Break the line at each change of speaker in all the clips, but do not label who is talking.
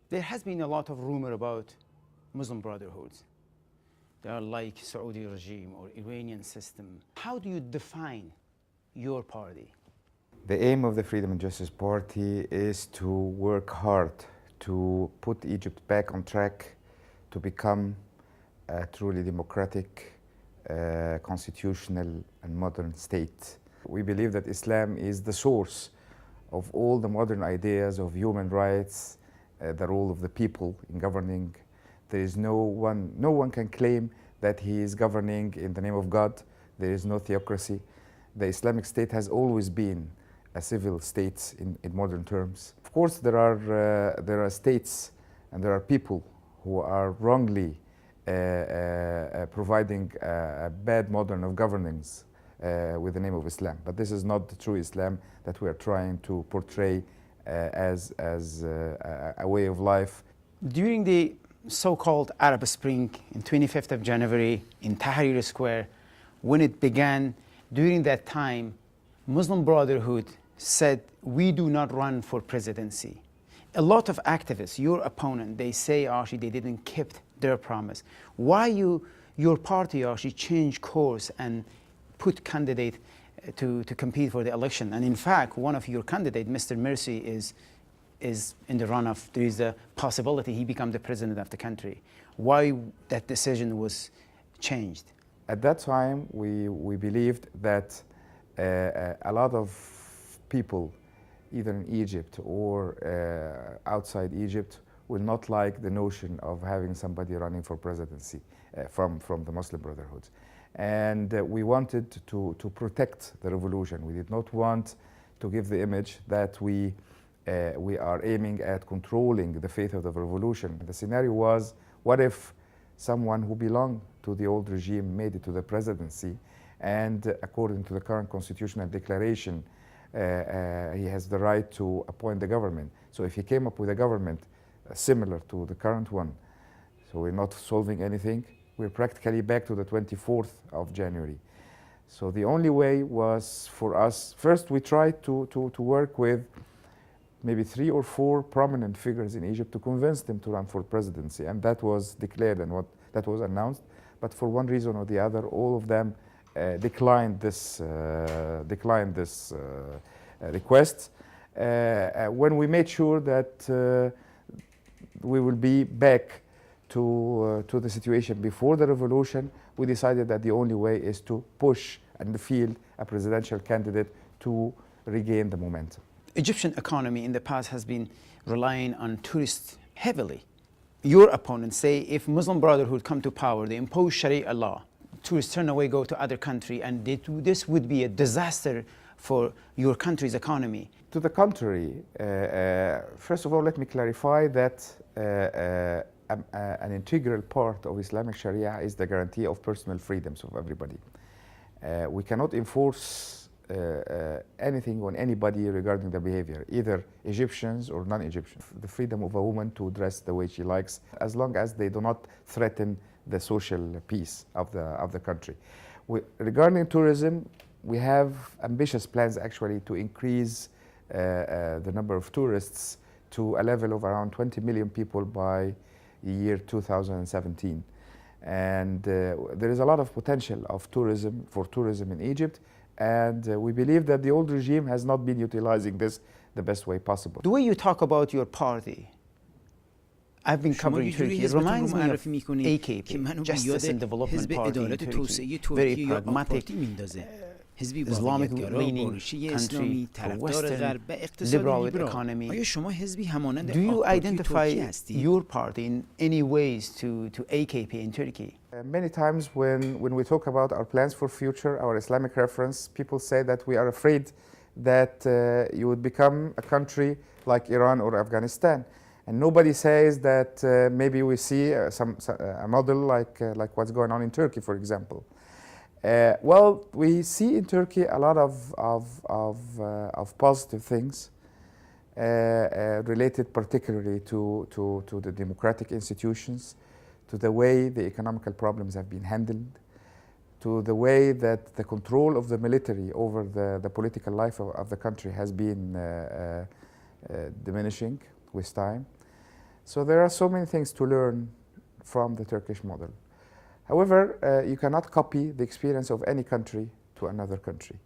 There has been a lot of rumor about Muslim Brotherhoods. They are like Saudi regime or Iranian system. How do you define your party?
The aim of the Freedom and Justice Party is to work hard to put Egypt back on track to become a truly democratic, constitutional and modern state. We believe that Islam is the source of all the modern ideas of human rights, the role of the people in governing. There is no one can claim that he is governing in the name of God. There is no theocracy. The Islamic State has always been a civil state in modern terms. Of course, there are states and there are people who are wrongly providing a bad model of governance with the name of Islam. But this is not the true Islam that we are trying to portray as a way of life.
During the so-called Arab Spring in 25th of January in Tahrir Square, when it began, during that time, Muslim Brotherhood said, we do not run for presidency. A lot of activists, your opponent, they say actually they didn't keep their promise. Why your party actually changed course and put candidate to compete for the election? And in fact, one of your candidates, Mr. Mercy, is in the runoff. There is a possibility he become the president of the country. Why that decision was changed?
At that time, we believed that a lot of people, either in Egypt or outside Egypt, will not like the notion of having somebody running for presidency from the Muslim Brotherhood. And we wanted to protect the revolution. We did not want to give the image that we are aiming at controlling the fate of the revolution. The scenario was, what if someone who belonged to the old regime made it to the presidency, and according to the current constitutional declaration, he has the right to appoint the government. So if he came up with a government similar to the current one, so we're not solving anything, we're practically back to the 24th of January. So the only way was for us, first we tried to work with maybe 3 or 4 prominent figures in Egypt to convince them to run for presidency, and that was declared and that was announced. But for one reason or the other, all of them declined this request. When we made sure that we will be back to the situation before the revolution, we decided that the only way is to push and field a presidential candidate to regain the momentum.
Egyptian economy in the past has been relying on tourists heavily. Your opponents say if Muslim Brotherhood come to power, they impose Sharia law, tourists turn away, go to other country, and this would be a disaster for your country's economy.
To the contrary, first of all, let me clarify that an integral part of Islamic Sharia is the guarantee of personal freedoms of everybody. We cannot enforce anything on anybody regarding the behavior, either Egyptians or non-Egyptians. The freedom of a woman to dress the way she likes, as long as they do not threaten the social peace of the country. Regarding tourism, we have ambitious plans actually to increase the number of tourists to a level of around 20 million people by the year 2017. And there is a lot of potential of tourism in Egypt, and we believe that the old regime has not been utilizing this the best way possible.
The way you talk about your party, I've been covering Turkey. It reminds me of AKP, Justice and Development Party in Turkey. Very pragmatic, Islamic-leaning country, a Western liberal economy. Do you identify your party in any ways to AKP in Turkey?
Many times when we talk about our plans for future, our Islamic reference, people say that we are afraid that you would become a country like Iran or Afghanistan. And nobody says that maybe we see a model like what's going on in Turkey, for example. Well, we see in Turkey a lot of positive things related particularly to the democratic institutions, to the way the economical problems have been handled, to the way that the control of the military over the political life of the country has been diminishing with time. So there are so many things to learn from the Turkish model. However, you cannot copy the experience of any country to another country.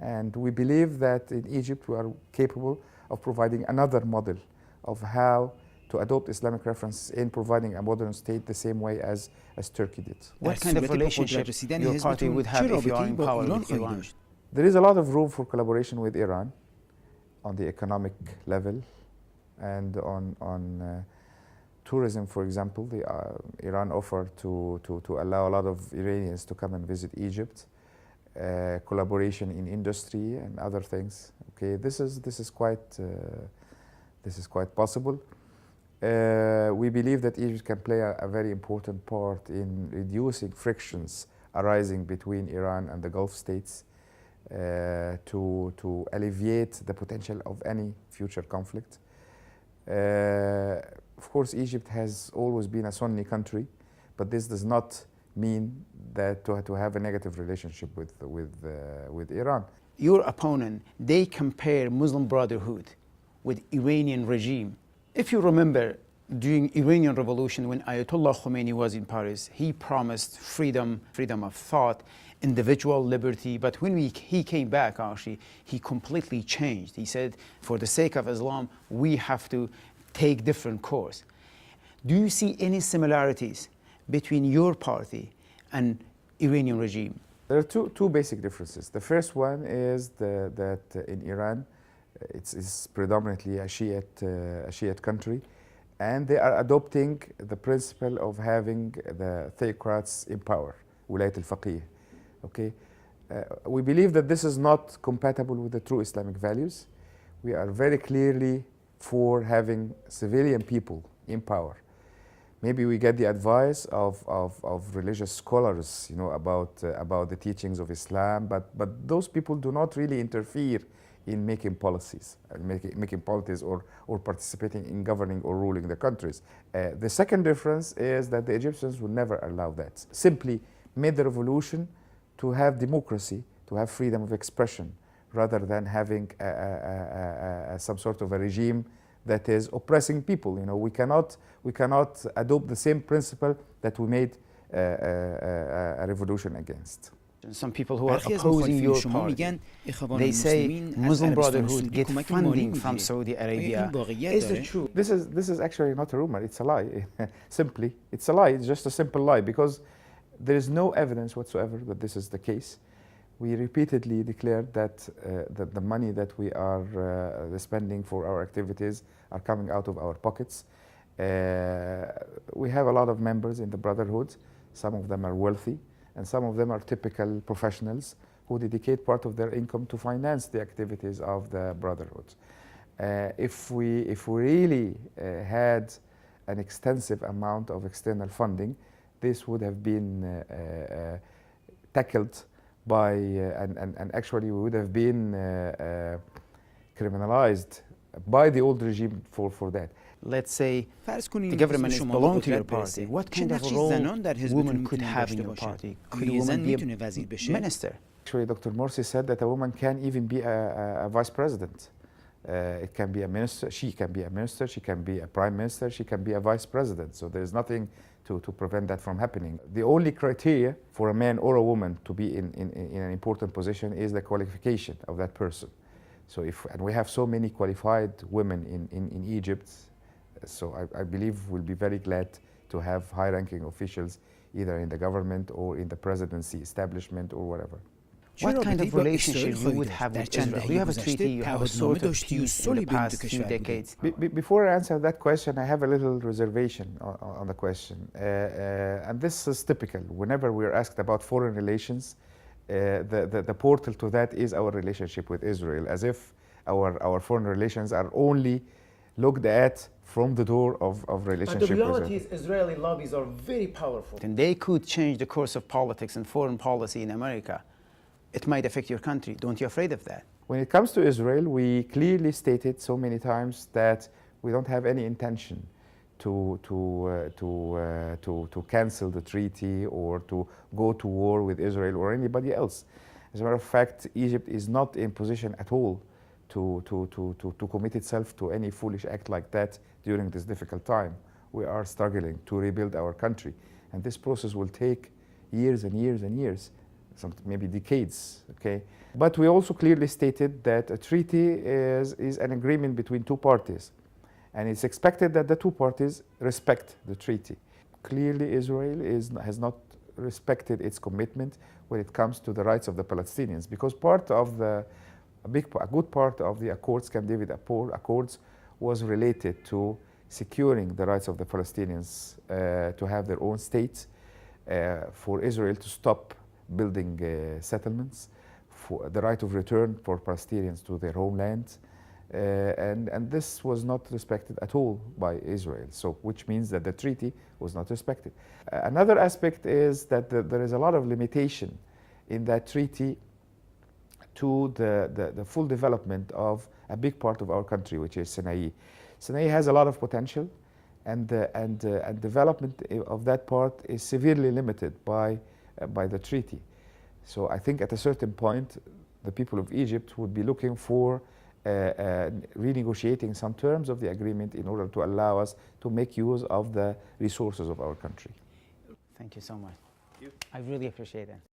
And we believe that in Egypt we are capable of providing another model of how to adopt Islamic references in providing a modern state the same way as Turkey did.
What kind of relationship your party would have if you are in power with Iran?
There is a lot of room for collaboration with Iran on the economic level and on tourism, for example. Iran offered to allow a lot of Iranians to come and visit Egypt. Collaboration in industry and other things. Okay, this is quite possible. We believe that Egypt can play a very important part in reducing frictions arising between Iran and the Gulf states to alleviate the potential of any future conflict. Of course, Egypt has always been a Sunni country, but this does not mean that to have a negative relationship with Iran.
Your opponent, they compare Muslim Brotherhood with Iranian regime. If you remember, during Iranian Revolution, when Ayatollah Khomeini was in Paris, he promised freedom of thought, individual liberty. But when he came back, actually, he completely changed. He said, for the sake of Islam, we have to take different course. Do you see any similarities between your party and Iranian regime?
There are two basic differences. The first one is that in Iran, it's predominantly a Shiite country, and they are adopting the principle of having the theocrats in power, Wilayat al-Faqih. Okay, we believe that this is not compatible with the true Islamic values. We are very clearly for having civilian people in power. Maybe we get the advice of religious scholars, you know, about the teachings of Islam, but those people do not really interfere in making policies, making policies or participating in governing or ruling the countries. The second difference is that the Egyptians would never allow that. Simply made the revolution to have democracy, to have freedom of expression, rather than having some sort of a regime that is oppressing people. You know, we cannot adopt the same principle that we made a revolution against.
Some people who are opposing your party, they say Muslim Brotherhood get funding from Saudi Arabia. Is it true?
This is actually not a rumor, it's a lie. Simply, it's a lie, it's just a simple lie, because there is no evidence whatsoever that this is the case. We repeatedly declared that the money that we are spending for our activities are coming out of our pockets. We have a lot of members in the Brotherhood. Some of them are wealthy, and some of them are typical professionals who dedicate part of their income to finance the activities of the Brotherhood. If we really had an extensive amount of external funding, this would have been tackled by, and actually we would have been criminalized by the old regime for that.
Let's say the government is belong to your party. What kind of role women could have in your party? Could a woman be a minister?
Actually, Dr. Morsi said that a woman can even be a vice president. It can be a minister, she can be a minister, she can be a prime minister, she can be a vice president. So there's nothing to prevent that from happening. The only criteria for a man or a woman to be in an important position is the qualification of that person. So and we have so many qualified women in Egypt, so I believe we'll be very glad to have high-ranking officials either in the government or in the presidency establishment or whatever.
What kind of relationship you would have with Israel? You have a treaty, you have a sort of peace in the past few decades.
Before I answer that question, I have a little reservation on the question. And this is typical. Whenever we're asked about foreign relations, the portal to that is our relationship with Israel, as if our foreign relations are only looked at from the door of relationship with Israel.
But the reality is Israeli lobbies are very powerful. And they could change the course of politics and foreign policy in America. It might affect your country. Don't you afraid of that?
When it comes to Israel, we clearly stated so many times that we don't have any intention to cancel the treaty or to go to war with Israel or anybody else. As a matter of fact, Egypt is not in position at all to commit itself to any foolish act like that during this difficult time. We are struggling to rebuild our country. And this process will take years and years and years, maybe decades, okay? But we also clearly stated that a treaty is an agreement between two parties. And it's expected that the two parties respect the treaty. Clearly, Israel has not respected its commitment when it comes to the rights of the Palestinians, because a good part of the accords, Camp David Accords, was related to securing the rights of the Palestinians to have their own state, for Israel to stop building settlements, for the right of return for Palestinians to their homeland, and this was not respected at all by Israel, so which means that the treaty was not respected. Another aspect is that there is a lot of limitation in that treaty to the full development of a big part of our country, which is Sinai. Sinai has a lot of potential, and development of that part is severely limited by the treaty. So I think at a certain point, the people of Egypt would be looking for renegotiating some terms of the agreement in order to allow us to make use of the resources of our country.
Thank you so much. I really appreciate it.